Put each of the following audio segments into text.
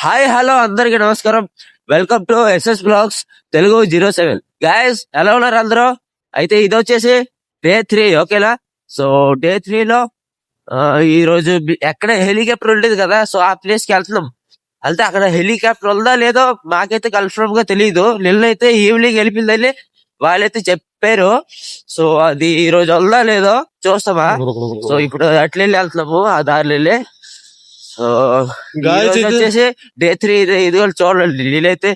Hi hello అందరికి నమస్కారం. Welcome to SS blogs Telugu 07. Guys ఎలా ఉన్నారు అందరూ? అయితే ఇది వచ్చేసి డే 3, ఓకేనా? సో డే 3లో ఈ రోజు ఎక్కడ హెలికాప్టర్ ఉండేది కదా, సో ఆ ప్లేస్ కి వెళ్తున్నాం. అయితే అక్కడ హెలికాప్టర్ ఉందా లేదో మాకైతే కన్ఫర్మ్ గా తెలియదు. నిన్నైతే ఈవినింగ్ వెళ్ళిపోయిందని వాళ్ళైతే చెప్పారు. సో అది ఈ రోజు ఉందా లేదో చూస్తామా. సో ఇప్పుడు అట్లా వెళ్ళి వెళ్తున్నాము, ఆ దారిలో వెళ్ళి. సో ఈ రోజు వచ్చేసి డే 3 ఇది కూడా చూడండి. నేనైతే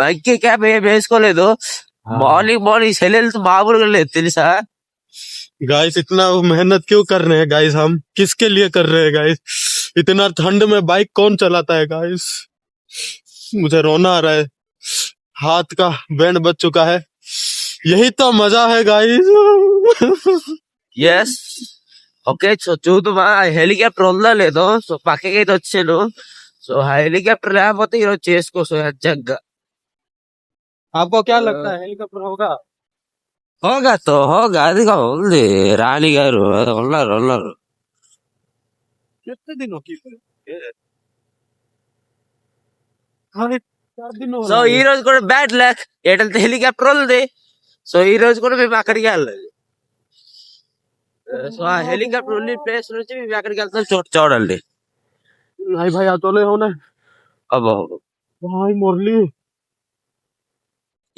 బంకి క్యాప్ ఏం వేసుకోలేదు. మార్నింగ్ సెలెల్స్ మామూలుగా లేదు తెలుసా. गाइस इतना मेहनत क्यों कर रहे हैं गाइस? हम किसके लिए कर रहे हैं गाइस? इतना ठंड में बाइक कौन चलाता है गाइस? मुझे रोना आ रहा है, हाथ का बैंड बच चुका है. यही तो मजा है गाइस. Yes okay. సో చూద్దామా హెలికాప్టర్ ఉందా లేదో. సో పక్కకి అయితే వచ్చాను. సో హెలికాప్టర్ లేకపోతే ఈరోజు చేసుకోవచ్చు జగ్గా. आपको क्या लगता है हेलीकॉप्टर होगा? హోగా అదిగా ఉంది. రాణి గారు ఉన్నారు. कितने दिनों की? हाँ, 4 दिन సో ఈ రోజు కూడా బ్యాడ్ లక్. ఏంటంటే హెలికాప్టర్ ఉంది. సో ఈ రోజు కూడా మేము అక్కడికి వెళ్ళాలి. సో ఆ హెలికాప్టర్ ఉన్న ప్లేస్ నుంచి మేము ఎక్కడికి వెళ్తాం చూడండి. नहीं भाई अतोले हो ना అబ్బో भाई मुरली.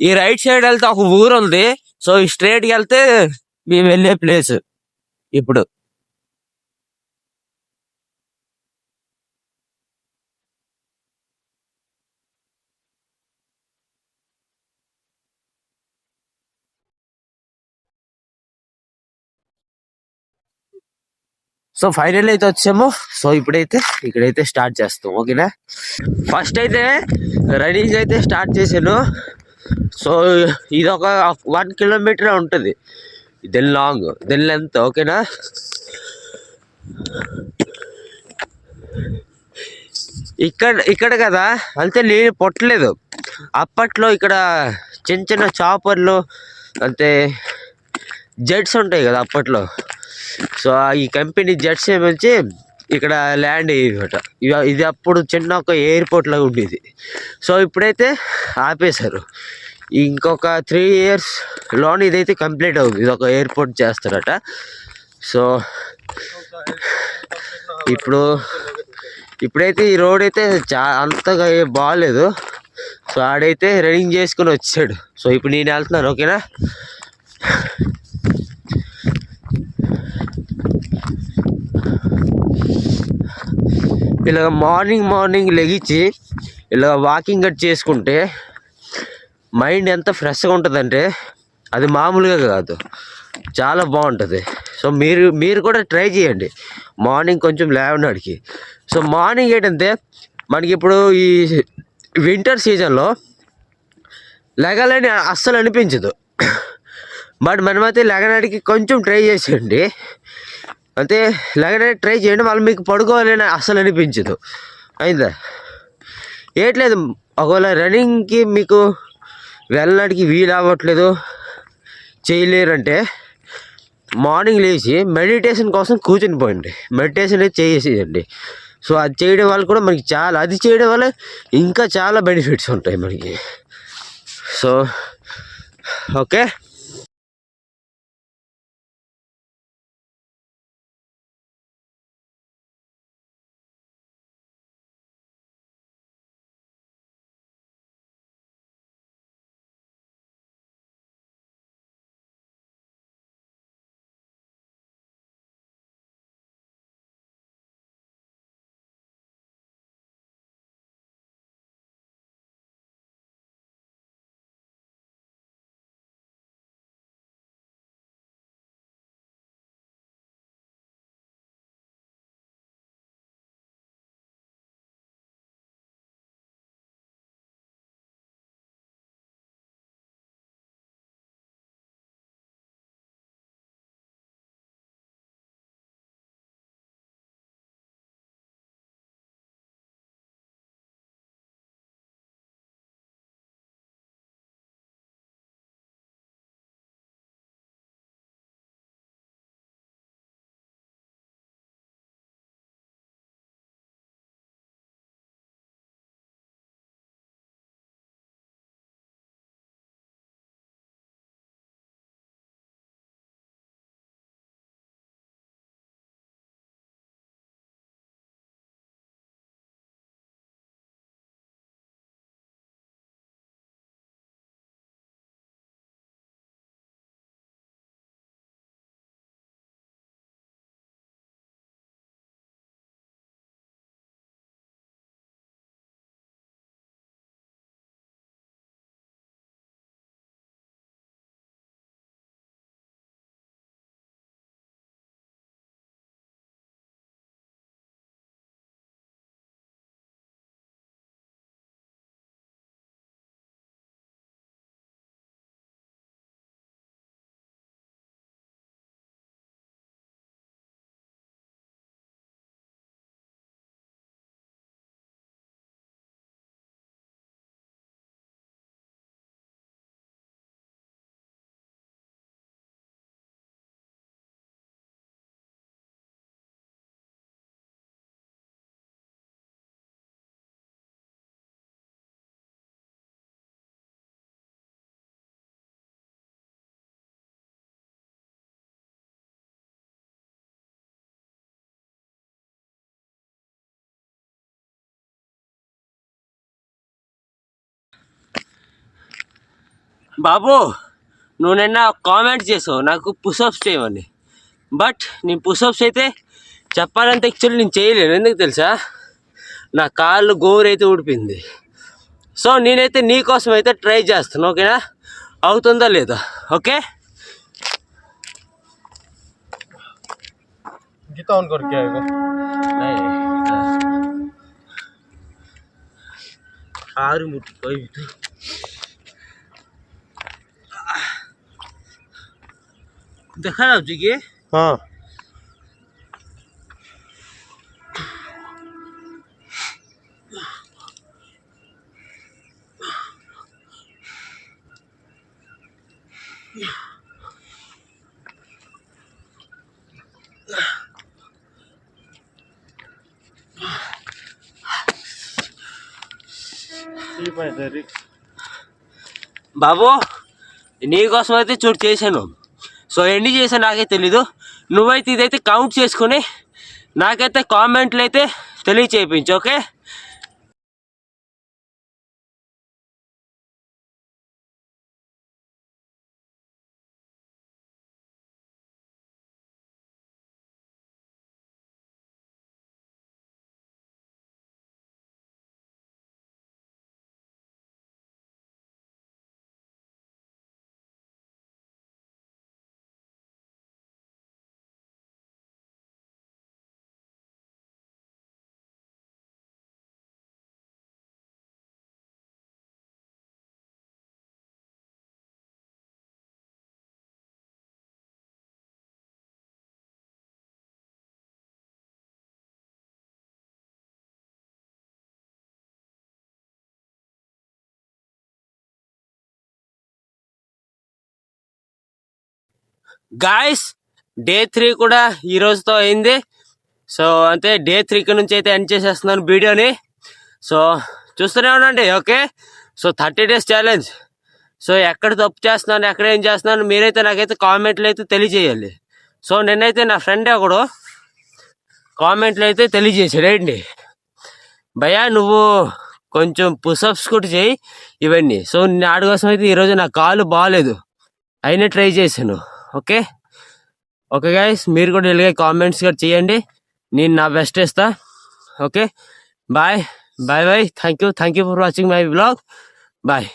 ఈ రైట్ సైడ్ వెళ్తే ఒక ఊరు ఉంది. సో ఈ స్ట్రేట్ కి వెళ్తే మేము వెళ్ళే ప్లేస్ ఇప్పుడు. సో ఫైనల్ అయితే వచ్చాము. సో ఇప్పుడైతే ఇక్కడైతే స్టార్ట్ చేస్తాం, ఓకేనా? ఫస్ట్ అయితే రన్నింగ్ అయితే స్టార్ట్ చేశాను. సో ఇది ఒక 1 కిలోమీటర్ ఉంటుంది. దెన్ లాంగ్ దెన్ లెంత్, ఓకేనా? ఇక్కడ కదా అంతే నేను పొట్టలేదు. అప్పట్లో ఇక్కడ చిన్న చిన్న చాపర్లు అంటే జెట్స్ ఉంటాయి కదా అప్పట్లో. సో ఈ కంపెనీ జెట్స్ ఏమంచి ఇక్కడ ల్యాండ్ అయ్యేదట. ఇది అప్పుడు చిన్న ఒక ఎయిర్పోర్ట్ లాగా ఉండేది. సో ఇప్పుడైతే ఆపేశారు. ఇంకొక 3 years లోన్ ఇదైతే కంప్లీట్ అవుతుంది. ఇది ఒక ఎయిర్పోర్ట్ చేస్తారట. సో ఇప్పుడైతే ఈ రోడ్ అయితే అంతగా బాగాలేదు. సో ఆడైతే రన్నింగ్ చేసుకుని వచ్చాడు. సో ఇప్పుడు నేను వెళ్తున్నాను, ఓకేనా? ఇలా మార్నింగ్ లెగిచ్చి ఇలా వాకింగ్ కట్ చేసుకుంటే మైండ్ ఎంత ఫ్రెష్గా ఉంటుందంటే అది మామూలుగా కాదు, చాలా బాగుంటుంది. సో మీరు కూడా ట్రై చేయండి మార్నింగ్ కొంచెం లేవనాడికి. సో మార్నింగ్ ఏంటంటే మనకి ఇప్పుడు ఈ వింటర్ సీజన్లో లెగాలని అస్సలు అనిపించదు. బట్ మనమైతే లెగనాడికి కొంచెం ట్రై చేసేయండి. అంటే లెగనాడికి ట్రై చేయండి, వాళ్ళు మీకు పడుకోవాలని అస్సలు అనిపించదు. అయిందా? ఏట్లేదు, ఒకవేళ రన్నింగ్కి మీకు వెళ్ళడానికి వీలు అవ్వట్లేదు, చేయలేరంటే మార్నింగ్ లేచి మెడిటేషన్ కోసం కూర్చుని పోయండి. మెడిటేషన్ అయితే చేసేయండి. సో అది చేయడం వల్ల కూడా మనకి అది చేయడం వల్ల ఇంకా చాలా బెనిఫిట్స్ ఉంటాయి మనకి. So okay. బాబు, నువ్వు నిన్న కామెంట్ చేసావు నాకు పుషప్స్ చేయమని. బట్ నేను పుషప్స్ అయితే చెప్పాలంటే యాక్చువల్లీ నేను చేయలేను. ఎందుకు తెలుసా? నా కాళ్ళు గోరైతే ఊడిపోయింది. సో నేనైతే నీ కోసం అయితే ట్రై చేస్తాను. ఓకేనా? అవుతుందా లేదా? ఓకే. गीता ऑन करके आएगा। आरू मुट्ठी कोई भी देखा ना जी के। हाँ బాబు, నీకోసం అయితే చూడు చేశాను. సో ఎన్ని చేశాను నాకే తెలీదు. నువ్వైతే ఇదైతే కౌంట్ చేసుకుని నాకైతే కామెంట్లు అయితే తెలియచేయించు. ఓకే. గాయస్, డే 3 కూడా ఈ రోజుతో అయింది. సో అంతే, డే 3 నుంచి అయితే ఎండ్ చేసేస్తున్నాను వీడియోని. సో చూస్తూనే ఉండండి. Okay. So 30 days challenge. So ఎక్కడ తప్పు చేస్తున్నాను, ఎక్కడ ఏం చేస్తున్నాను మీరైతే నాకైతే కామెంట్లు అయితే తెలియజేయాలి. సో నిన్నైతే నా ఫ్రెండ్ ఒకడు కామెంట్లు అయితే తెలియజేసాడు. ఏంటి భయ్యా, నువ్వు కొంచెం పుషప్స్ కూడా చేయి ఇవన్నీ. సో నాడు కోసం అయితే ఈరోజు నా కాలు బాగాలేదు, అయినా ట్రై చేశాను. ఓకే. ఓకే గైస్, మీరు కూడా ఇలాగే కామెంట్స్ కూడా చేయండి. నేను నా బెస్ట్ ఇస్తా. Okay. Bye bye bye. Thank you for watching my blog. Bye.